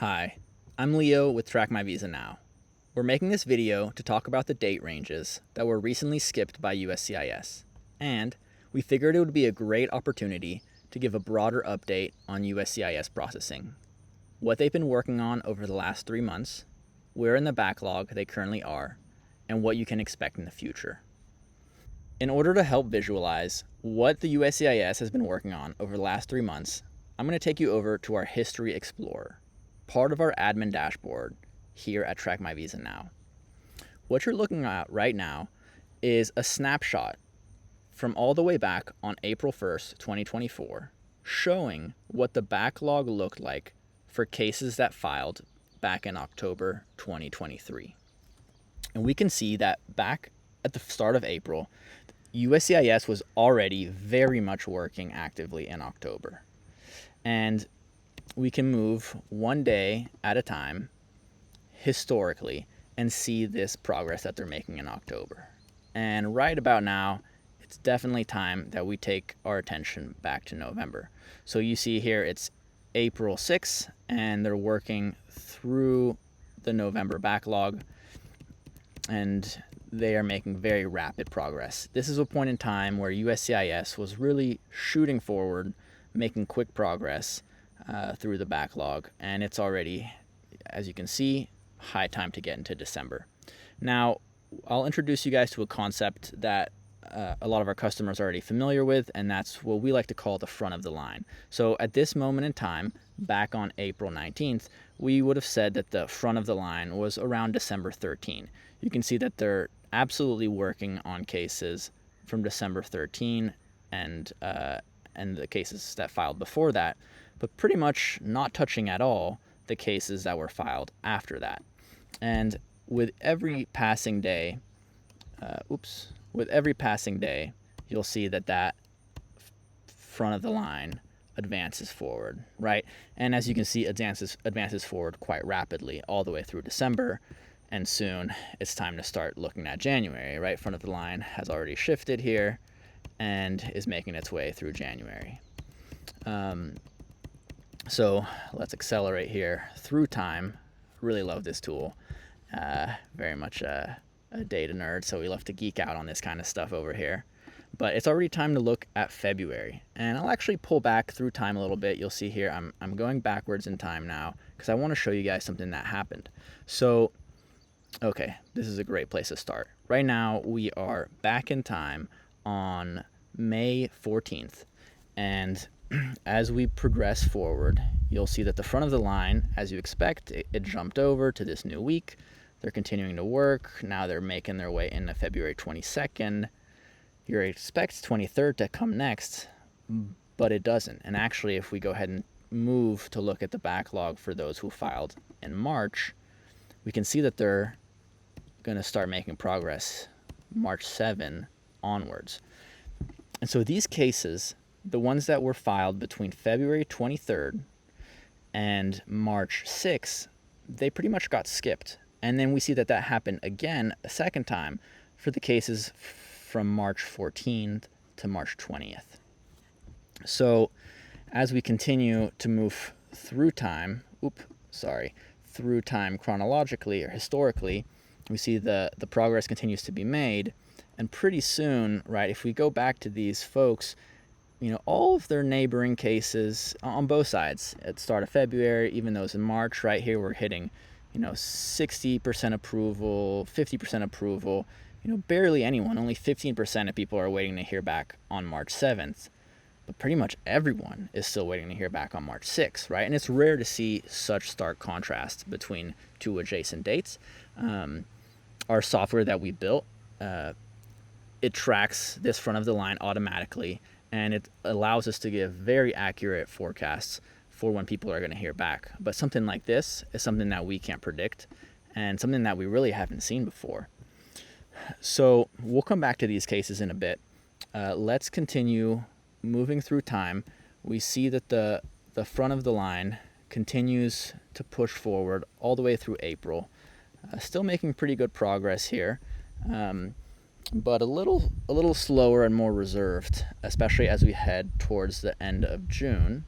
Hi, I'm Leo with Track My Visa Now. We're making this video to talk about the date ranges that were recently skipped by USCIS, and we figured it would be a great opportunity to give a broader update on USCIS processing, what they've been working on over the last 3 months, where in the backlog they currently are, and what you can expect in the future. In order to help visualize what the USCIS has been working on over the last 3 months, I'm going to take you over to our History Explorer, part of our admin dashboard here at Track My Visa Now. What you're looking at right now is a snapshot from all the way back on April 1st, 2024, showing what the backlog looked like for cases that filed back in October 2023. And we can see that back at the start of April, USCIS was already very much working actively in October. And we can move one day at a time historically and see this progress that they're making in October. And right about now, it's definitely time that we take our attention back to November. So you see here it's April 6th, and they're working through the November backlog, and they are making very rapid progress. This is a point in time where USCIS was really shooting forward, making quick progress through the backlog, and it's already, as you can see, high time to get into December. Now, I'll introduce you guys to a concept that a lot of our customers are already familiar with, and that's what we like to call the front of the line. So at this moment in time, back on April 19th, we would have said that the front of the line was around December 13. You can see that they're absolutely working on cases from December 13 and the cases that filed before that, but pretty much not touching at all the cases that were filed after that. And with every passing day, you'll see that front of the line advances forward, right? And as you can see, advances forward quite rapidly all the way through December, and soon it's time to start looking at January, right? Front of the line has already shifted here and is making its way through January. So let's accelerate here through time. Really love this tool. Very much a data nerd, so we love to geek out on this kind of stuff over here. But it's already time to look at February, and I'll actually pull back through time a little bit. You'll see here I'm going backwards in time now because I want to show you guys something that happened. So, okay, this is a great place to start. Right now we are back in time on May 14th, and as we progress forward, you'll see that the front of the line, as you expect, it jumped over to this new week. They're continuing to work. Now they're making their way into February 22nd. You expect 23rd to come next, but it doesn't. And actually, if we go ahead and move to look at the backlog for those who filed in March, we can see that they're going to start making progress March 7 onwards. And so these cases, the ones that were filed between February 23rd and March 6th, they pretty much got skipped. And then we see that happened again a second time for the cases from March 14th to March 20th. So as we continue to move through time, chronologically or historically, we see the progress continues to be made. And pretty soon, right, if we go back to these folks, all of their neighboring cases on both sides at the start of February, even those in March, right here, we're hitting, 60% approval, 50% approval, barely anyone, only 15% of people are waiting to hear back on March 7th. But pretty much everyone is still waiting to hear back on March 6th, right? And it's rare to see such stark contrast between two adjacent dates. Our software that we built, it tracks this front of the line automatically, and it allows us to give very accurate forecasts for when people are going to hear back. But something like this is something that we can't predict and something that we really haven't seen before. So we'll come back to these cases in a bit. Let's continue moving through time. We see that the front of the line continues to push forward all the way through April. Still making pretty good progress here. But a little slower and more reserved, especially as we head towards the end of June.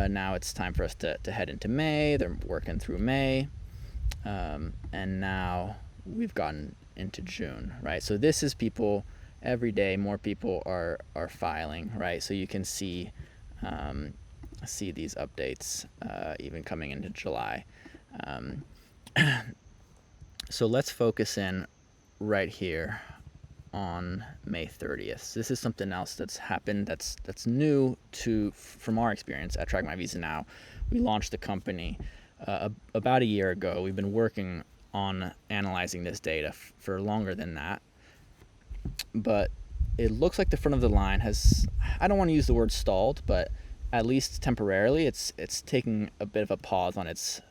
Now it's time for us to head into May. They're working through May. And now we've gotten into June, right? So this is people every day. More people are filing, right? So you can see these updates even coming into July. So let's focus in right here on May 30th. So this is something else that's happened that's new from our experience at Track My Visa Now. We launched the company about a year ago. We've been working on analyzing this data for longer than that, but it looks like the front of the line has, I don't want to use the word stalled, but at least temporarily it's taking a bit of a pause on its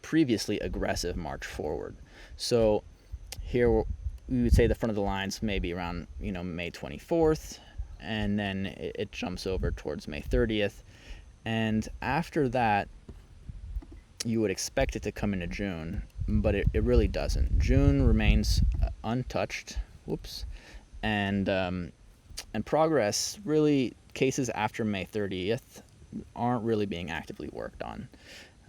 previously aggressive march forward. So here we would say the front of the line's maybe around May 24th, and then it jumps over towards May 30th, and after that you would expect it to come into June, but it really doesn't. June remains untouched. And progress, really, cases after May 30th aren't really being actively worked on.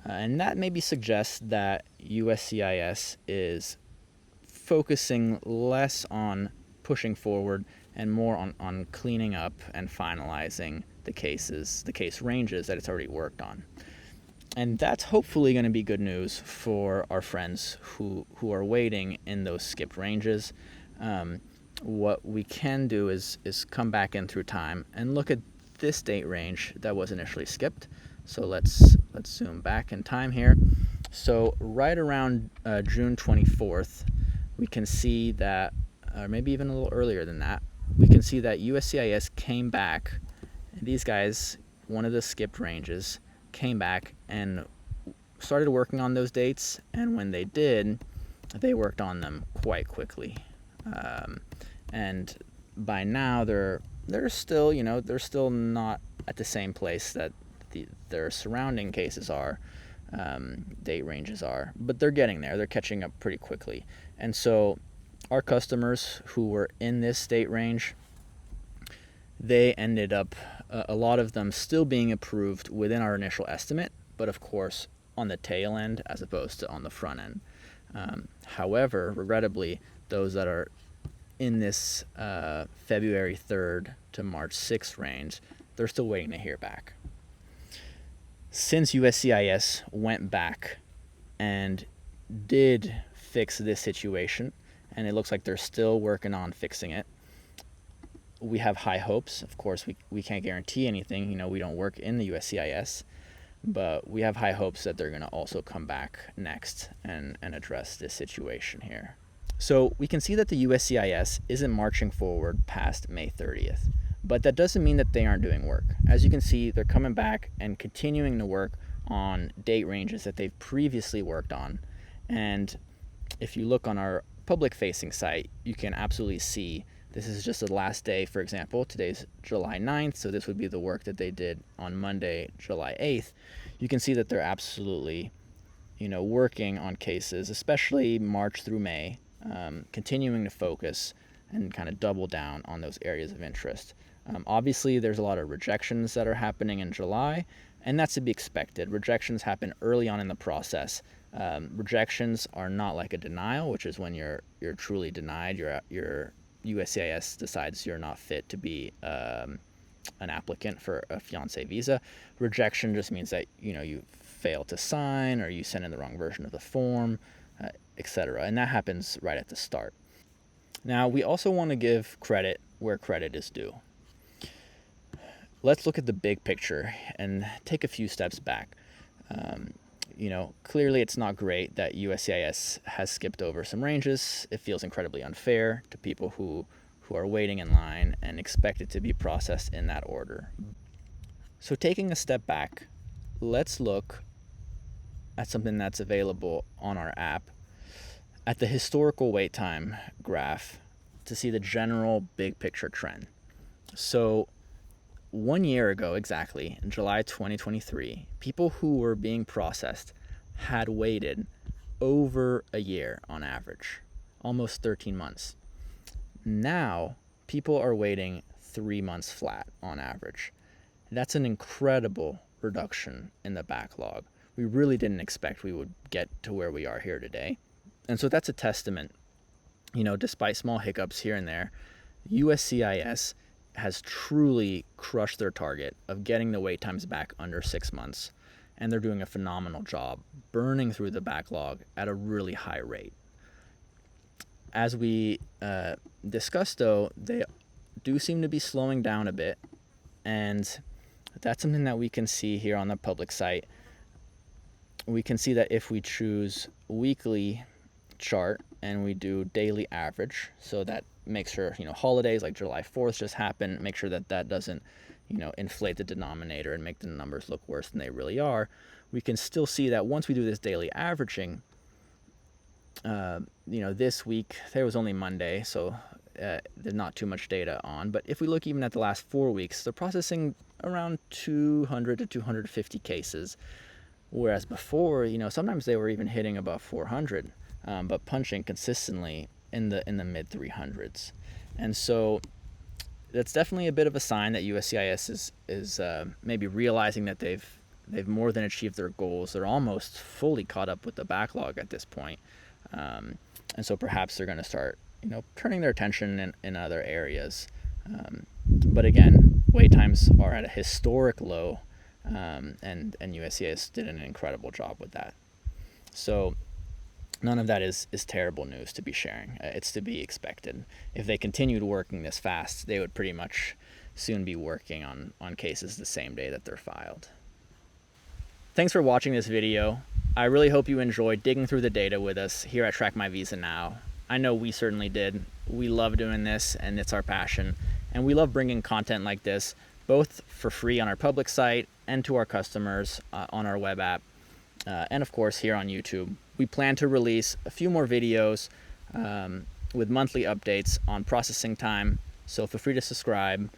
And that maybe suggests that USCIS is focusing less on pushing forward and more on cleaning up and finalizing the case ranges that it's already worked on. And that's hopefully going to be good news for our friends who are waiting in those skipped ranges. What we can do is come back in through time and look at this date range that was initially skipped. So let's zoom back in time here. So right around June 24th, we can see that, or maybe even a little earlier than that, we can see that USCIS came back. And these guys, one of the skipped ranges, came back and started working on those dates. And when they did, they worked on them quite quickly. And by now they're still not at the same place that their surrounding cases are, date ranges are, but they're getting there. They're catching up pretty quickly. And so our customers who were in this date range, they ended up, a lot of them still being approved within our initial estimate, but of course on the tail end as opposed to on the front end. However, regrettably, those that are in this February 3rd to March 6th range, they're still waiting to hear back. Since USCIS went back and did fix this situation, and it looks like they're still working on fixing it, we have high hopes. Of course, we can't guarantee anything. We don't work in the USCIS, but we have high hopes that they're going to also come back next and address this situation here. So we can see that the USCIS isn't marching forward past May 30th, but that doesn't mean that they aren't doing work. As you can see, they're coming back and continuing to work on date ranges that they've previously worked on. And if you look on our public-facing site, you can absolutely see this is just the last day. For example, today's July 9th, so this would be the work that they did on Monday, July 8th. You can see that they're absolutely, working on cases, especially March through May, continuing to focus and kind of double down on those areas of interest. Obviously, there's a lot of rejections that are happening in July, and that's to be expected. Rejections happen early on in the process. Rejections are not like a denial, which is when you're truly denied. Your USCIS decides you're not fit to be an applicant for a fiancee visa. Rejection just means that you fail to sign, or you send in the wrong version of the form, etc. And that happens right at the start. Now, we also want to give credit where credit is due. Let's look at the big picture and take a few steps back. Clearly it's not great that USCIS has skipped over some ranges. It feels incredibly unfair to people who are waiting in line and expect it to be processed in that order. So taking a step back, let's look at something that's available on our app at the historical wait time graph to see the general big picture trend. So 1 year ago exactly, in July 2023, people who were being processed had waited over a year on average, almost 13 months. Now, people are waiting 3 months flat on average. That's an incredible reduction in the backlog. We really didn't expect we would get to where we are here today. And so that's a testament, despite small hiccups here and there, USCIS has truly crushed their target of getting the wait times back under 6 months. And they're doing a phenomenal job burning through the backlog at a really high rate. As we discussed, though, they do seem to be slowing down a bit. And that's something that we can see here on the public site. We can see that if we choose weekly chart and we do daily average, so that makes sure, holidays like July 4th just happened, make sure that that doesn't, inflate the denominator and make the numbers look worse than they really are. We can still see that once we do this daily averaging, this week, there was only Monday, so there's not too much data on. But if we look even at the last 4 weeks, they're processing around 200 to 250 cases. Whereas before, sometimes they were even hitting above 400, but punching consistently in the mid 300s. And so that's definitely a bit of a sign that USCIS is maybe realizing that they've more than achieved their goals. They're almost fully caught up with the backlog at this point. And so perhaps they're going to start, turning their attention in other areas. But again, wait times are at a historic low, and USCIS did an incredible job with that. So none of that is terrible news to be sharing. It's to be expected. If they continued working this fast, they would pretty much soon be working on cases the same day that they're filed. Thanks for watching this video. I really hope you enjoyed digging through the data with us here at Track My Visa Now. I know we certainly did. We love doing this, and it's our passion. And we love bringing content like this, both for free on our public site and to our customers on our web app, and of course here on YouTube. We plan to release a few more videos with monthly updates on processing time, so feel free to subscribe,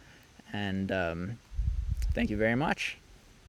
and thank you very much.